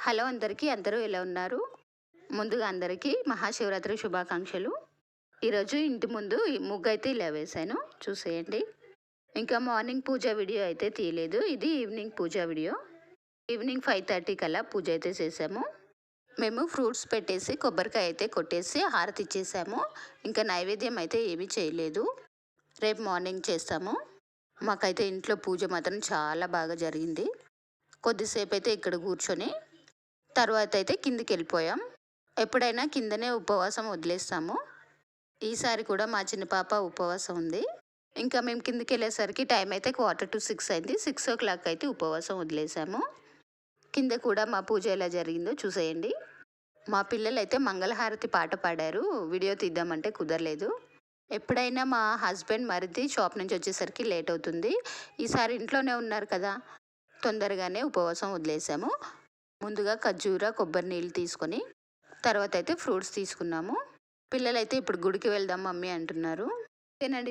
Hello అందరికీ, అందరూ ఎలా ఉన్నారు? ముందుగా అందరికీ మహాశివరాత్రి శుభాకాంక్షలు. ఈరోజు ఇంటి ముందు ఈ ముగ్గు అయితే ఇలా వేశాను, చూసేయండి. ఇంకా మార్నింగ్ పూజ వీడియో అయితే తీయలేదు, ఇది ఈవినింగ్ పూజ వీడియో. ఈవినింగ్ 5:30 కల్లా పూజ అయితే చేసాము. మేము ఫ్రూట్స్ పెట్టేసి కొబ్బరికాయ అయితే కొట్టేసి హారతి ఇచ్చేసాము. ఇంకా నైవేద్యం అయితే ఏమీ చేయలేదు, రేపు మార్నింగ్ చేస్తాము. మాకైతే ఇంట్లో పూజ మాత్రం చాలా బాగా జరిగింది. కొద్దిసేపు అయితే ఇక్కడ కూర్చొని తర్వాత అయితే కిందికి వెళ్ళిపోయాం. ఎప్పుడైనా కిందనే ఉపవాసం వదిలేస్తాము. ఈసారి కూడా మా చిన్న పాప ఉపవాసం ఉంది. ఇంకా మేము కిందికి వెళ్ళేసరికి టైం అయితే 5:45 అయింది. 6 o'clock అయితే ఉపవాసం వదిలేసాము. కింద కూడా మా పూజ ఎలా జరిగిందో చూసేయండి. మా పిల్లలు అయితే మంగళహారతి పాట పాడారు, వీడియో తీద్దామంటే కుదరలేదు. ఎప్పుడైనా మా హస్బెండ్ మరిది షాప్ నుంచి వచ్చేసరికి లేట్ అవుతుంది. ఈసారి ఇంట్లోనే ఉన్నారు కదా, తొందరగానే ఉపవాసం వదిలేసాము. ముందుగా ఖర్జూర కొబ్బరి నీళ్ళు తీసుకొని తర్వాత అయితే ఫ్రూట్స్ తీసుకున్నాము. పిల్లలైతే ఇప్పుడు గుడికి వెళ్దాం మమ్మీ అంటున్నారు. ఓకేనండి.